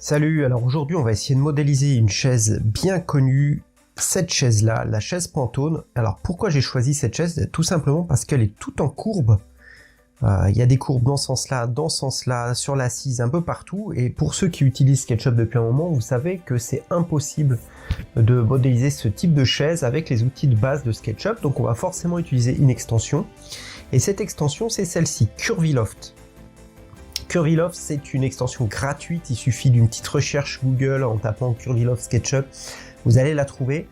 Salut, alors aujourd'hui on va essayer de modéliser une chaise bien connue, cette chaise-là, la chaise Pantone. Alors pourquoi j'ai choisi cette chaise? Tout simplement parce qu'elle est toute en courbe. Il y a des courbes dans ce sens-là, sur l'assise, un peu partout. Et pour ceux qui utilisent SketchUp depuis un moment, vous savez que c'est impossible de modéliser ce type de chaise avec les outils de base de SketchUp. Donc on va forcément utiliser une extension. Et cette extension, c'est celle-ci, Curviloft. Curviloft, c'est une extension gratuite, il suffit d'une petite recherche Google en tapant Curviloft SketchUp, vous allez la trouver,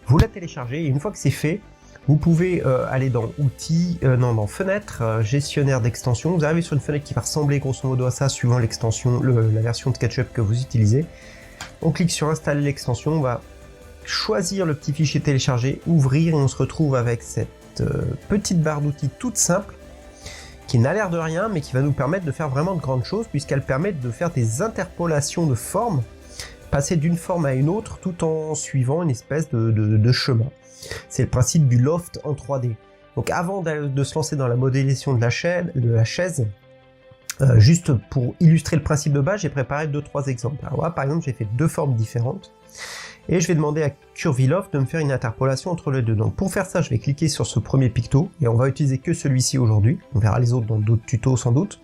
vous la téléchargez et une fois que c'est fait, vous pouvez aller dans Outils, dans Fenêtres, Gestionnaire d'extensions, vous arrivez sur une fenêtre qui va ressembler grosso modo à ça suivant l'extension, la version de SketchUp que vous utilisez. On clique sur Installer l'extension, on va choisir le petit fichier téléchargé, ouvrir et on se retrouve avec cette petite barre d'outils toute simple qui n'a l'air de rien, mais qui va nous permettre de faire vraiment de grandes choses, puisqu'elle permet de faire des interpolations de formes, passer d'une forme à une autre, tout en suivant une espèce de chemin. C'est le principe du loft en 3D. Donc avant de se lancer dans la modélisation de la chaise, juste pour illustrer le principe de base, j'ai préparé 2-3 exemples. Alors là, par exemple, j'ai fait deux formes différentes, et je vais demander à Curviloft de me faire une interpolation entre les deux. Donc pour faire ça, je vais cliquer sur ce premier picto, et on va utiliser que celui-ci aujourd'hui. On verra les autres dans d'autres tutos sans doute.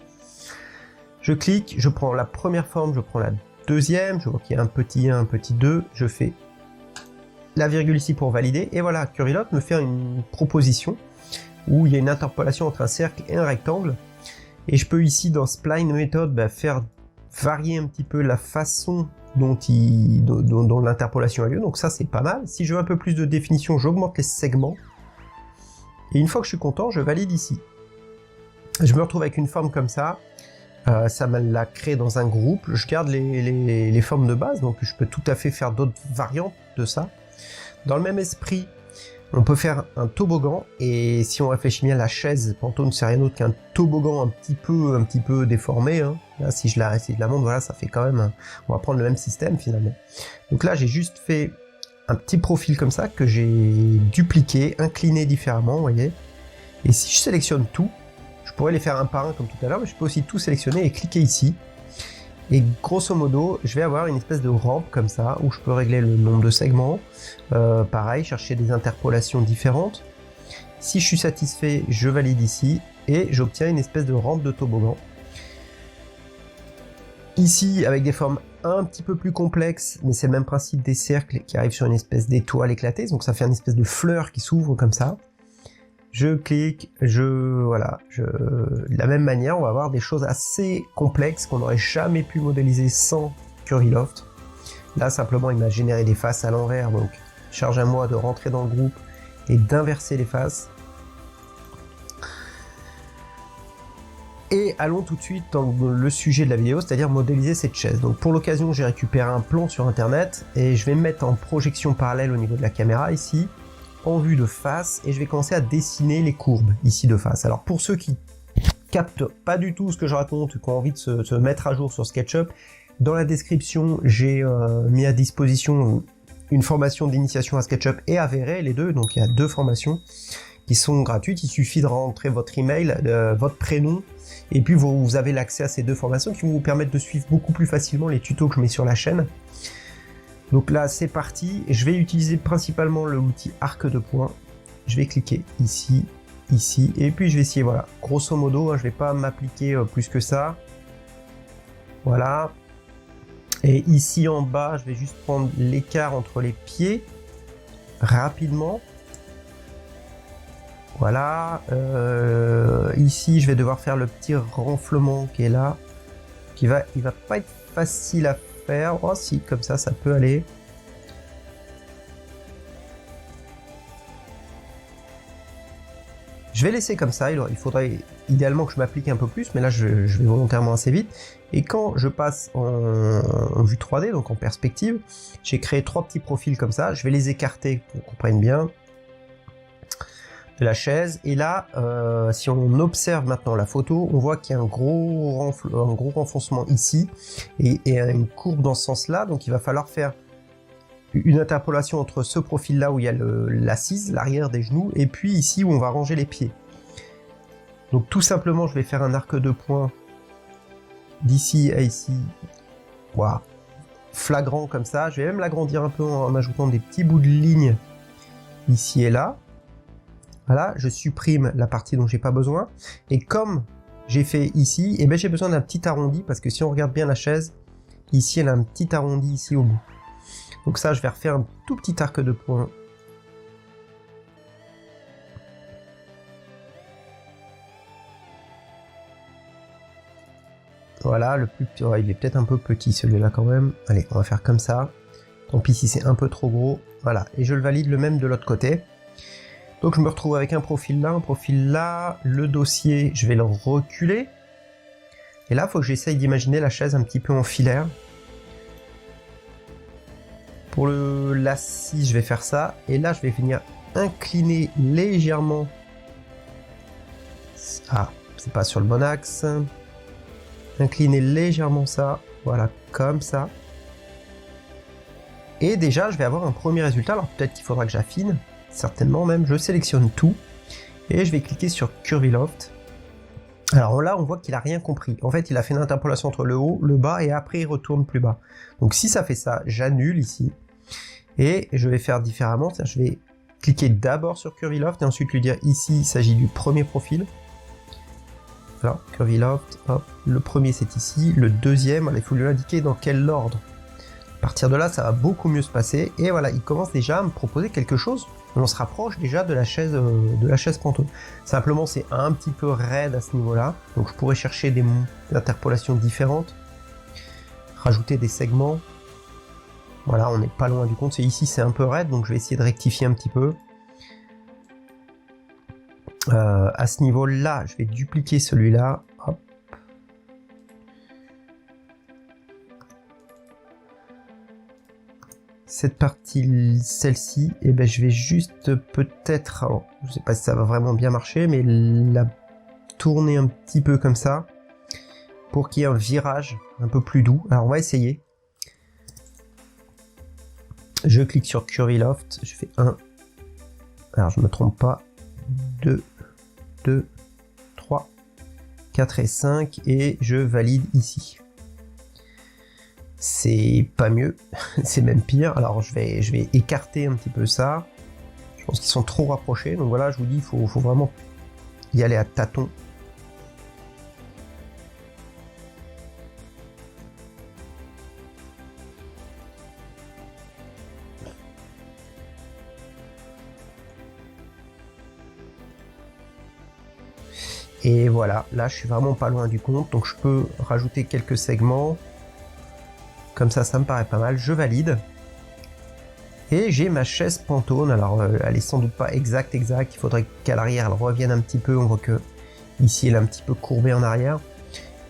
Je clique, je prends la première forme, je prends la deuxième, je vois qu'il y a un petit 1, un petit 2, je fais la virgule ici pour valider, et voilà, Curviloft me fait une proposition où il y a une interpolation entre un cercle et un rectangle, et je peux ici dans Spline Method faire varier un petit peu la façon dont l'interpolation a lieu, donc ça c'est pas mal. Si je veux un peu plus de définition, j'augmente les segments, et une fois que je suis content, je valide ici. Je me retrouve avec une forme comme ça, ça me l'a créé dans un groupe, je garde les formes de base, donc je peux tout à fait faire d'autres variantes de ça. Dans le même esprit, on peut faire un toboggan, et si on réfléchit bien, la chaise Pantone c'est rien d'autre qu'un toboggan un petit peu déformé, hein. Là, si je la montre, voilà, ça fait quand même, on va prendre le même système finalement. Donc là, j'ai juste fait un petit profil comme ça, que j'ai dupliqué, incliné différemment, vous voyez. Et si je sélectionne tout, je pourrais les faire un par un comme tout à l'heure, mais je peux aussi tout sélectionner et cliquer ici. Et grosso modo, je vais avoir une espèce de rampe comme ça, où je peux régler le nombre de segments. Pareil, chercher des interpolations différentes. Si je suis satisfait, je valide ici, et j'obtiens une espèce de rampe de toboggan. Ici, avec des formes un petit peu plus complexes, mais c'est le même principe des cercles qui arrivent sur une espèce d'étoile éclatée, donc ça fait une espèce de fleur qui s'ouvre comme ça. Je clique, de la même manière, on va avoir des choses assez complexes qu'on n'aurait jamais pu modéliser sans Curviloft. Là, simplement, il m'a généré des faces à l'envers, donc charge à moi de rentrer dans le groupe et d'inverser les faces. Et allons tout de suite dans le sujet de la vidéo, c'est-à-dire modéliser cette chaise. Donc pour l'occasion, j'ai récupéré un plan sur internet, et je vais me mettre en projection parallèle au niveau de la caméra ici, en vue de face, et je vais commencer à dessiner les courbes ici de face. Alors pour ceux qui captent pas du tout ce que je raconte, qui ont envie de se mettre à jour sur SketchUp, dans la description j'ai mis à disposition une formation d'initiation à SketchUp et à V-Ray, les deux, donc il y a deux formations qui sont gratuites. Il suffit de rentrer votre email, votre prénom, et puis vous avez l'accès à ces deux formations qui vont vous permettre de suivre beaucoup plus facilement les tutos que je mets sur la chaîne. Donc là, c'est parti. Je vais utiliser principalement l'outil arc de points. Je vais cliquer ici, ici, et puis je vais essayer, voilà, grosso modo, je vais pas m'appliquer plus que ça. Voilà. Et ici en bas, je vais juste prendre l'écart entre les pieds, rapidement. Voilà. Ici, je vais devoir faire le petit renflement qui est là. Il va pas être facile à faire. Oh si, comme ça peut aller. Je vais laisser comme ça, il faudrait idéalement que je m'applique un peu plus, mais là je vais volontairement assez vite. Et quand je passe en vue 3D, donc en perspective, j'ai créé trois petits profils comme ça, je vais les écarter pour qu'on comprenne bien, de la chaise. Et là, si on observe maintenant la photo, on voit qu'il y a un gros renfoncement ici, et une courbe dans ce sens-là, donc il va falloir faire une interpolation entre ce profil-là où il y a l'assise, l'arrière des genoux, et puis ici où on va ranger les pieds. Donc tout simplement, je vais faire un arc de points d'ici à ici. Voilà. flagrant comme ça. Je vais même l'agrandir un peu en ajoutant des petits bouts de ligne ici et là. Voilà, je supprime la partie dont j'ai pas besoin. Et comme j'ai fait ici, eh ben j'ai besoin d'un petit arrondi parce que si on regarde bien la chaise, ici elle a un petit arrondi ici au bout. Donc ça, je vais refaire un tout petit arc de points. Voilà, le plus petit, il est peut-être un peu petit celui-là quand même. Allez, on va faire comme ça. Tant pis si c'est un peu trop gros. Voilà, et je le valide le même de l'autre côté. Donc je me retrouve avec un profil là, un profil là. Le dossier, je vais le reculer. Et là, il faut que j'essaye d'imaginer la chaise un petit peu en filaire. Pour le l'assis, je vais faire ça. Et là, je vais venir incliner légèrement. Ah, c'est pas sur le bon axe. Incliner légèrement ça. Voilà, comme ça. Et déjà, je vais avoir un premier résultat. Alors peut-être qu'il faudra que j'affine. Certainement même. Je sélectionne tout. Et je vais cliquer sur Curviloft. Alors là, on voit qu'il a rien compris. En fait, il a fait une interpolation entre le haut, le bas, et après, il retourne plus bas. Donc si ça fait ça, j'annule ici. Et je vais faire différemment. Je vais cliquer d'abord sur Curviloft et ensuite lui dire ici, il s'agit du premier profil. Voilà, Curviloft, hop. Le premier, c'est ici. Le deuxième, il faut lui indiquer dans quel ordre. À partir de là, ça va beaucoup mieux se passer. Et voilà, il commence déjà à me proposer quelque chose. On se rapproche déjà de la chaise Pantone. Simplement, c'est un petit peu raide à ce niveau-là. Donc, je pourrais chercher des interpolations différentes. Rajouter des segments. Voilà, on n'est pas loin du compte. Ici, c'est un peu raide, donc je vais essayer de rectifier un petit peu. À ce niveau-là, je vais dupliquer celui-là. Hop. Cette partie, celle-ci, eh ben, je vais juste peut-être, je ne sais pas si ça va vraiment bien marcher, mais la tourner un petit peu comme ça, pour qu'il y ait un virage un peu plus doux. Alors on va essayer. Je clique sur Curviloft, je fais 1, alors je me trompe pas, 2, 3, 4 et 5, et je valide ici. C'est pas mieux, c'est même pire. Alors je vais écarter un petit peu ça. Je pense qu'ils sont trop rapprochés, donc voilà, je vous dis, il faut vraiment y aller à tâtons. Et voilà, là je suis vraiment pas loin du compte, donc je peux rajouter quelques segments. Comme ça, ça me paraît pas mal, je valide. Et j'ai ma chaise Pantone, alors elle est sans doute pas exacte, il faudrait qu'à l'arrière elle revienne un petit peu, on voit que ici elle est un petit peu courbée en arrière.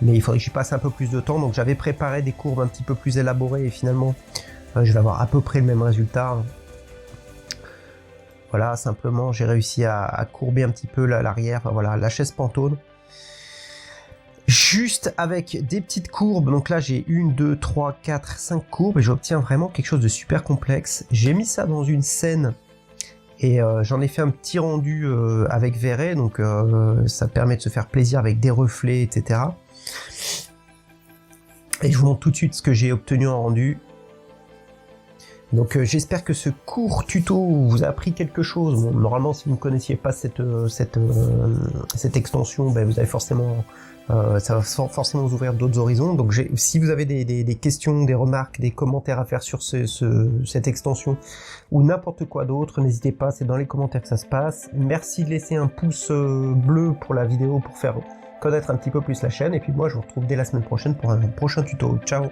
Mais il faudrait que j'y passe un peu plus de temps, donc j'avais préparé des courbes un petit peu plus élaborées et finalement je vais avoir à peu près le même résultat. Voilà, simplement j'ai réussi à courber un petit peu l'arrière, enfin, voilà, la chaise Pantone. Juste avec des petites courbes, donc là j'ai 1, 2, 3, 4, 5 courbes et j'obtiens vraiment quelque chose de super complexe. J'ai mis ça dans une scène et j'en ai fait un petit rendu avec Verret, donc ça permet de se faire plaisir avec des reflets, etc. Et je vous montre tout de suite ce que j'ai obtenu en rendu. Donc j'espère que ce court tuto vous a appris quelque chose. Bon, normalement, si vous ne connaissiez pas cette extension, ben, vous avez forcément... ça va forcément vous ouvrir d'autres horizons. Donc si vous avez des questions, des remarques, des commentaires à faire sur cette extension ou n'importe quoi d'autre, n'hésitez pas, c'est dans les commentaires que ça se passe. Merci de laisser un pouce bleu pour la vidéo pour faire connaître un petit peu plus la chaîne. Et puis moi je vous retrouve dès la semaine prochaine pour un prochain tuto. Ciao!